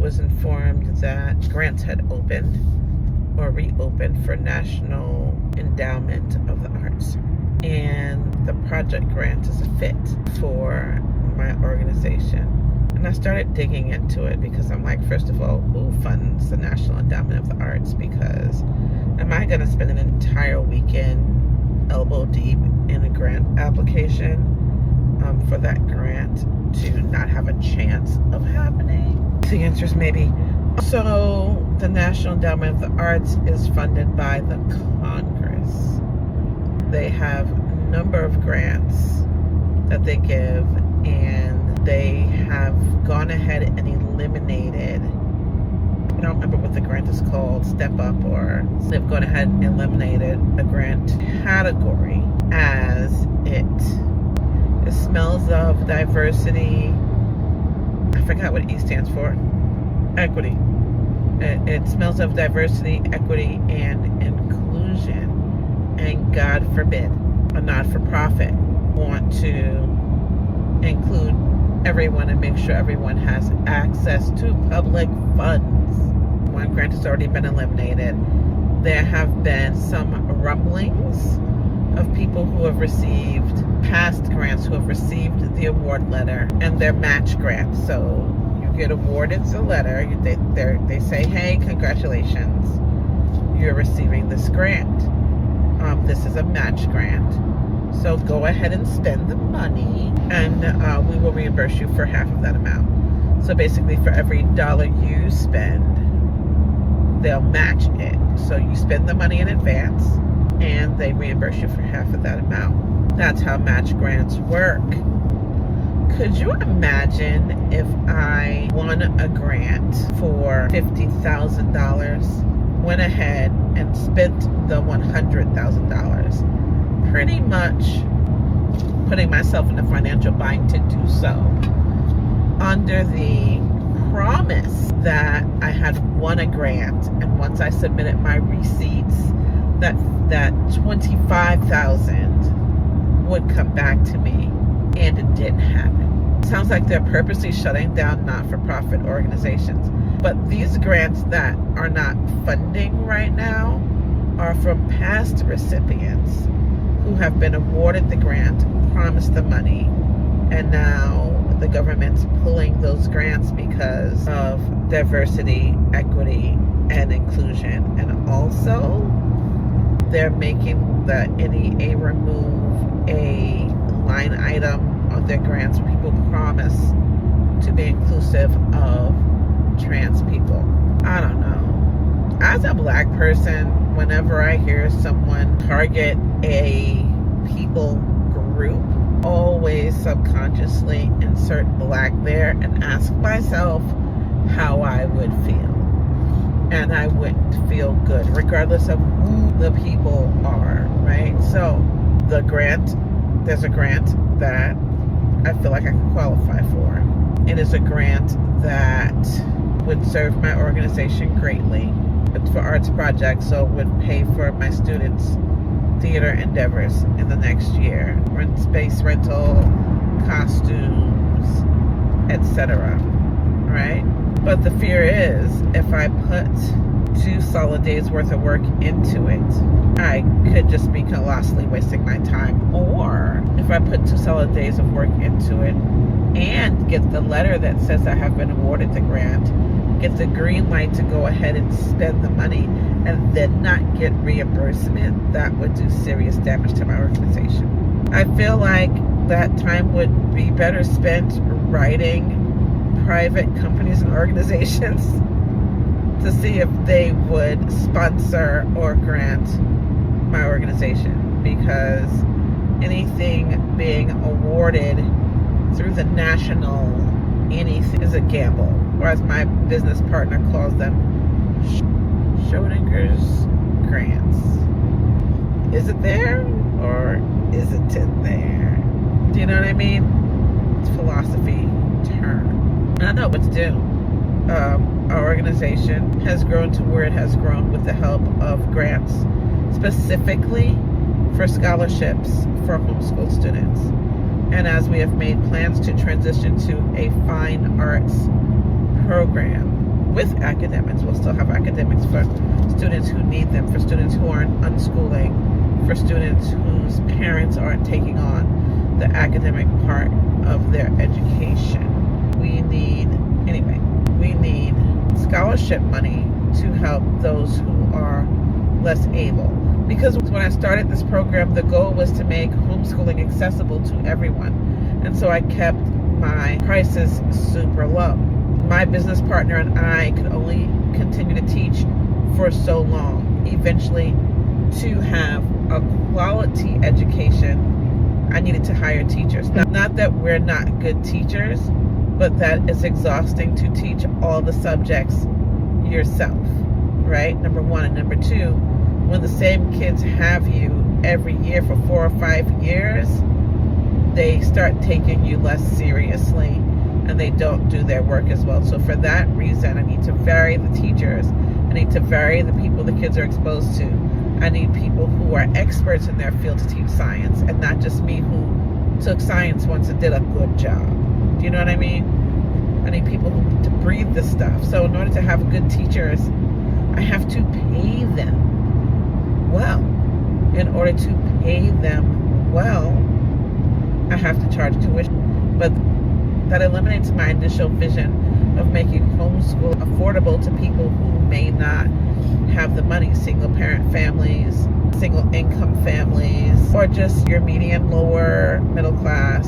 was informed that grants had opened or reopened for National Endowment of the Arts. And the project grant is a fit for my organization. And I started digging into it because I'm like, first of all, who funds the National Endowment of the Arts? Because am I going to spend an entire weekend elbow deep in a grant application for that grant to not have a chance of happening? The answer is maybe. So the National Endowment of the Arts is funded by the Congress. They have a number of grants that they give, and they have gone ahead and eliminated, I don't remember what the grant is called, Step Up, or they've gone ahead and eliminated a grant category as it smells of diversity. I forgot what E stands for. Equity. It smells of diversity, equity, and inclusion. And God forbid a not-for-profit want to include everyone and make sure everyone has access to public funds. One grant has already been eliminated. There have been some rumblings of people who have received past grants, who have received the award letter and their match grant. So you get awarded the letter. They say, hey, congratulations, you're receiving this grant. This is a match grant. So go ahead and spend the money, and we will reimburse you for half of that amount. So basically, for every dollar you spend, they'll match it. So you spend the money in advance, and they reimburse you for half of that amount. That's how match grants work. Could you imagine if I won a grant for $50,000, went ahead and spent the $100,000? Pretty much putting myself in a financial bind to do so, under the promise that I had won a grant, and once I submitted my receipts, that $25,000 would come back to me, and it didn't happen. Sounds like they're purposely shutting down not-for-profit organizations. But these grants that are not funding right now are from past recipients who have been awarded the grant, promised the money, and now the government's pulling those grants because of diversity, equity, and inclusion. And also, they're making the NEA remove a line item on their grants where people promise to be inclusive of trans people. I don't know. As a black person, whenever I hear someone target a people group, always subconsciously insert black there and ask myself how I would feel. And I wouldn't feel good, regardless of who the people are, right? So there's a grant that I feel like I can qualify for. It is a grant that would serve my organization greatly. It's for arts projects, so it would pay for my students' theater endeavors in the next year. Rent space rental, costumes, etc. Right? But the fear is, if I put 2 solid days worth of work into it, I could just be colossally wasting my time. Or if I put 2 solid days of work into it and get the letter that says I have been awarded the grant, get the green light to go ahead and spend the money, and then not get reimbursement, that would do serious damage to my organization. I feel like that time would be better spent writing private companies and organizations to see if they would sponsor or grant my organization, because anything being awarded through the national anything is a gamble, or as my business partner calls them, Schrodinger's grants. Is it there or isn't it there? Do you know what I mean? It's philosophy term. And I know what to do. Our organization has grown to where it has grown with the help of grants, specifically for scholarships for homeschool students. And as we have made plans to transition to a fine arts program, with academics. We'll still have academics for students who need them, for students who aren't unschooling, for students whose parents aren't taking on the academic part of their education. We need scholarship money to help those who are less able. Because when I started this program, the goal was to make homeschooling accessible to everyone. And so I kept my prices super low. My business partner and I could only continue to teach for so long. Eventually, to have a quality education, I needed to hire teachers. Not that we're not good teachers, but that it's exhausting to teach all the subjects yourself, right? Number one. And number two, when the same kids have you every year for 4 or 5 years, they start taking you less seriously and they don't do their work as well. So for that reason, I need to vary the teachers. I need to vary the people the kids are exposed to. I need people who are experts in their field to teach science, and not just me who took science once and did a good job. Do you know what I mean? I need people to breathe this stuff. So in order to have good teachers, I have to pay them well. In order to pay them well, I have to charge tuition. But that eliminates my initial vision of making homeschool affordable to people who may not have the money. Single parent families, single income families, or just your median, lower middle class,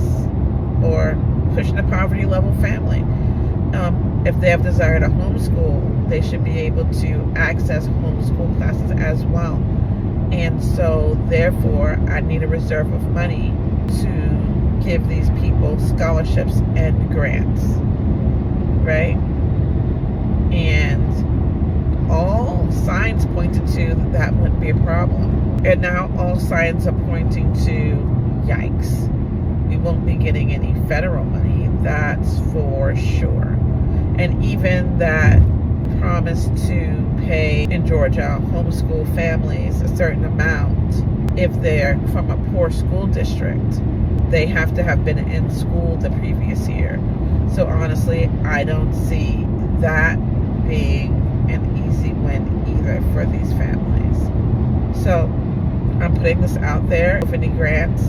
or pushing a poverty level family. If they have desire to homeschool, they should be able to access homeschool classes as well. And so therefore, I need a reserve of money to give these people scholarships and grants, right? And all signs pointed to that wouldn't be a problem. And now all signs are pointing to, yikes, we won't be getting any federal money, that's for sure. And even that promise to pay in Georgia homeschool families a certain amount, if they're from a poor school district, they have to have been in school the previous year. So honestly, I don't see that being an easy win either for these families. So I'm putting this out there. If any grants,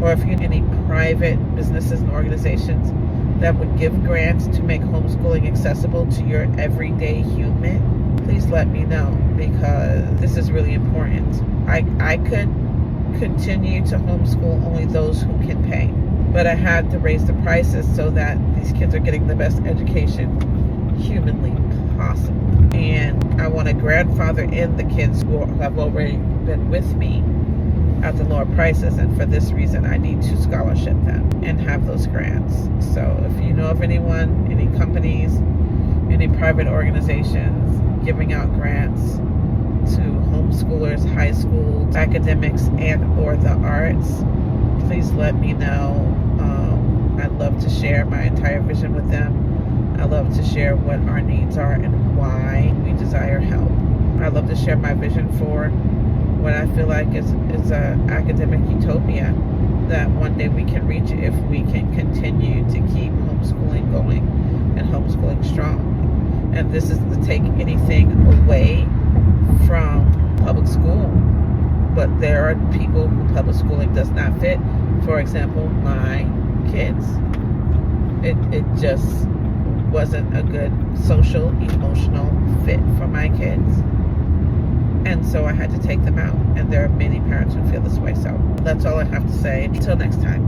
or if you need any private businesses and organizations that would give grants to make homeschooling accessible to your everyday human, please let me know, because this is really important. I could continue to homeschool only those who can pay, but I had to raise the prices so that these kids are getting the best education humanly possible. And I want to grandfather in the kids who have already been with me at the lower prices, and for this reason I need to scholarship them and have those grants. So if you know of anyone, any companies, any private organizations giving out grants to homeschoolers, high schools, academics, and or the arts, please let me know. I'd love to share my entire vision with them. I'd love to share what our needs are and why we desire help. I'd love to share my vision for what I feel like is an academic utopia that one day we can reach if we can continue to keep homeschooling going and homeschooling strong. And this is to take anything away from public school, but there are people who public schooling does not fit. For example, my kids. It just wasn't a good social, emotional fit for my kids. And so I had to take them out. And there are many parents who feel this way. So that's all I have to say. Until next time.